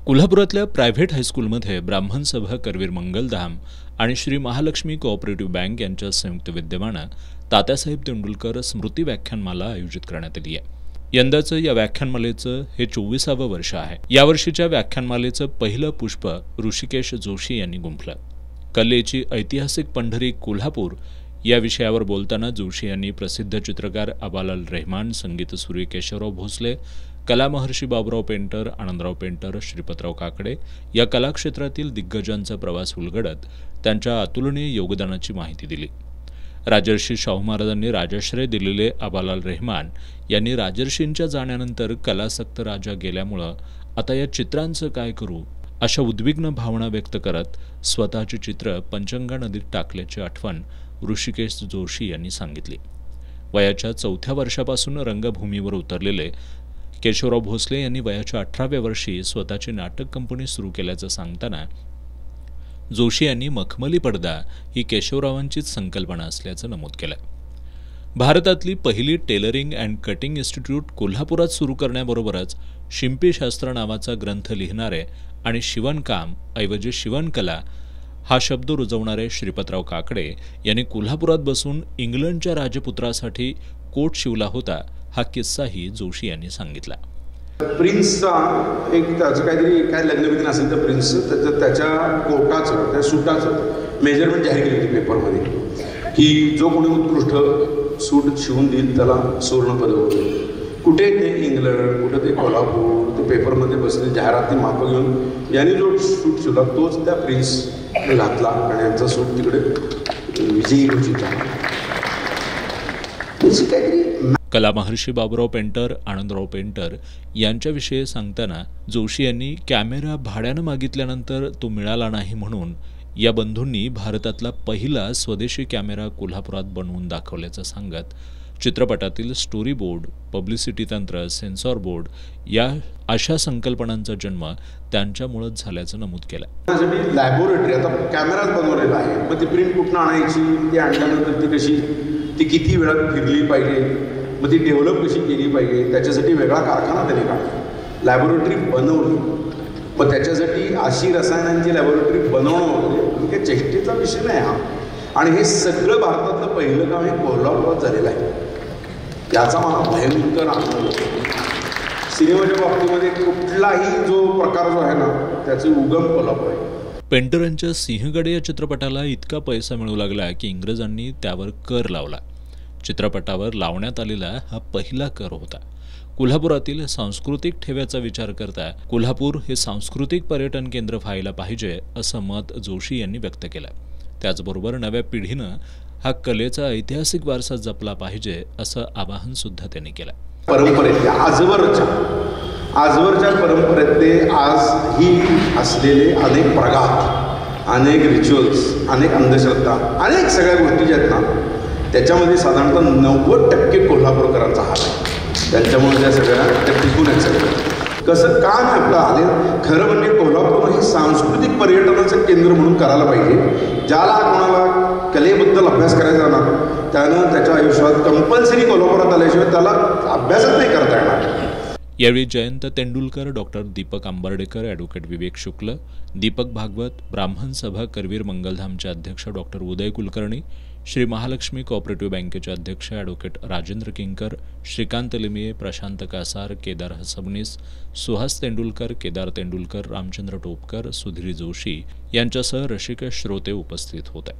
कोल्हापुरातल्या प्रायव्हेट हायस्कूलमध्ये ब्राह्मण सभा करवीर मंगलधाम आणि श्री महालक्ष्मी कोऑपरेटिव्ह बँक यांच्या संयुक्त विद्यमाने तात्यासाहेब तेंडुलकर स्मृती व्याख्यानमाला आयोजित करण्यात आली आहे। यंदाचं या व्याख्यानमालेचं हे 24वे वर्ष आहे। यावर्षीच्या व्याख्यानमालेचं पहिलं पुष्प ऋषिकेश जोशी यांनी गुंफलं। कलेची ऐतिहासिक पंढरी कोल्हापूर या विषयावर बोलताना जोशी यांनी प्रसिद्ध चित्रकार अबालाल रहमान, संगीतसूर्य केशवराव भोसले, कला महर्षी बाबुराव पेंटर, आनंदराव पेंटर, श्रीपतराव काकडे या कलाक्षेत्रातील दिग्गजांचा प्रवास उलगडत त्यांच्या अतुलनीय योगदानाची माहिती दिली। राजर्षी शाहू महाराजांनी राजाश्रय दिलेले अबालाल रहमान यांनी राजर्षींच्या जाण्यानंतर कलासक्त राजा गेल्यामुळे आता या चित्रांचं काय करू अशा उद्विग्न भावना व्यक्त करत स्वतःची चित्र पंचगंगा नदीत टाकल्याची आठवण ऋषिकेश जोशी यांनी सांगितली। वयाच्या 4थ्या वर्षापासून रंगभूमीवर उतरलेले केशवराव भोसले यांनी वयाच्या 18व्या वर्षी स्वतःची नाटक कंपनी सुरू केल्याचं सांगताना जोशी यांनी मखमली पडदा ही केशवरावांचीच संकल्पना असल्याचं नमूद केलं। भारतातली पहिली टेलरिंग अँड कटिंग इन्स्टिट्यूट कोल्हापुरात सुरू करण्याबरोबरच शिंपीशास्त्र नावाचा ग्रंथ लिहिणारे आणि शिवणकाम ऐवजी शिवणकला हा शब्द रुजवणारे श्रीपतराव काकडे यांनी कोल्हापुरात बसून इंग्लंडच्या राजपुत्रासाठी कोट शिवला होता हा किस्साही जोशी यांनी सांगितला। प्रिन्सचा एक त्याचं काहीतरी काय लग्नविधी असेल तर प्रिन्स त्याच्या कोटाचं त्या सूटाचं मेजरमेंट जाहीर केली होती पेपरमध्ये की जो कोणी उत्कृष्ट सूट शिवून देईल त्याला सुवर्ण पदक होईल। कुठे ते इंग्लंड, कुठे ते कोल्हापूर, ते पेपरमध्ये बसले जाहिरात ती मापं घेऊन यांनी जो सूट शिवला तोच त्या प्रिन्स घातला आणि यांचा सूट तिकडे विजयी घोषित झाला। काहीतरी कला महर्षी बाबुराव पेंटर, आनंदराव पेंटर यांच्याविषयी सांगताना जोशी यांनी कॅमेरा भाड्यानं मागितल्यानंतर तो मिळाला नाही म्हणून या बंधूंनी भारतातला पहिला स्वदेशी कॅमेरा कोल्हापुरात बनवून दाखवल्याचं सांगत चित्रपटातील स्टोरी बोर्ड, पब्लिसिटी तंत्र, सेन्सॉर बोर्ड या अशा संकल्पनांचा जन्म त्यांच्यामुळेच झाल्याचं नमूद केलं। त्यासाठी लॅबोरेटरी आता कॅमेराच बनवलेला आहे, मग ती प्रिंट कुठून आणायची, ती आणल्यानंतर ती कशी, ती किती वेळात फिरली पाहिजे, मग ती डेव्हलप कशी केली पाहिजे, त्याच्यासाठी वेगळा कारखाना त्यांनी काढला, लॅबोरेटरी बनवली। मग त्याच्यासाठी अशी रसायनांची लॅबोरेटरी बनवणं म्हणजे चेष्टेचा विषय नाही हा। आणि हे सगळं भारतातलं पहिलं काम हे कोल्हापुरात झालेलं आहे, याचा मला भयंकर आनंद होतो। सिनेमाच्या बाबतीमध्ये कुठलाही जो प्रकार जो आहे ना त्याचे उगम कोल्हापूर आहे। पेंटरांच्या सिंहगड या चित्रपटाला इतका पैसा मिळू लागला की इंग्रजांनी त्यावर कर लावला। चित्रपटावर लावण्यात आलेला हा पहिला कर होता। कोल्हापुरातील सांस्कृतिक ठेव्याचा विचार करता कोल्हापूर हे सांस्कृतिक पर्यटन केंद्र व्हायला पाहिजे असं मत जोशी यांनी व्यक्त केलं। त्याचबरोबर नव्या पिढीनं हा कलेचा ऐतिहासिक वारसा जपला पाहिजे असं आवाहन सुद्धा त्यांनी केलं। परंपरेतले आजवरच्या परंपरेतले आज ही असलेले अनेक प्रघात, अनेक रिच्युअल्स, अनेक अंधश्रद्धा, अनेक सगळ्या गोष्टी ज्या आहेत ना त्याच्यामध्ये साधारणतः 90% कोल्हापूरकरांचा हात आहे। त्यांच्यामुळे त्या सगळ्या त्या टिकून आहेत सगळ्या। कसं काम आहे आपलं आले खरं म्हणजे कोल्हापूर हे सांस्कृतिक पर्यटनाचं केंद्र म्हणून करायला पाहिजे। ज्याला कोणाला कलेबद्दल अभ्यास करायचा ना त्यानं त्याच्या आयुष्यात कंपल्सरी कोल्हापुरात आल्याशिवाय त्याला अभ्यासच नाही करता येणार। यावेळी जयंत तेंडुलकर, डॉक्टर दीपक आंबर्डेकर, ॲडव्होकेट विवेक शुक्ल, दीपक भागवत, ब्राह्मण सभा करवीर मंगलधामचे अध्यक्ष डॉक्टर उदय कुलकर्णी, श्री महालक्ष्मी कोऑपरेटिव्ह बँकेचे अध्यक्ष ॲडव्होकेट राजेंद्र किंकर, श्रीकांत लिमिये, प्रशांत कासार, केदार हसबनीस, सुहास तेंडुलकर, केदार तेंडुलकर, रामचंद्र टोपकर, सुधीर जोशी यांच्यासह रसिक श्रोते उपस्थित होते।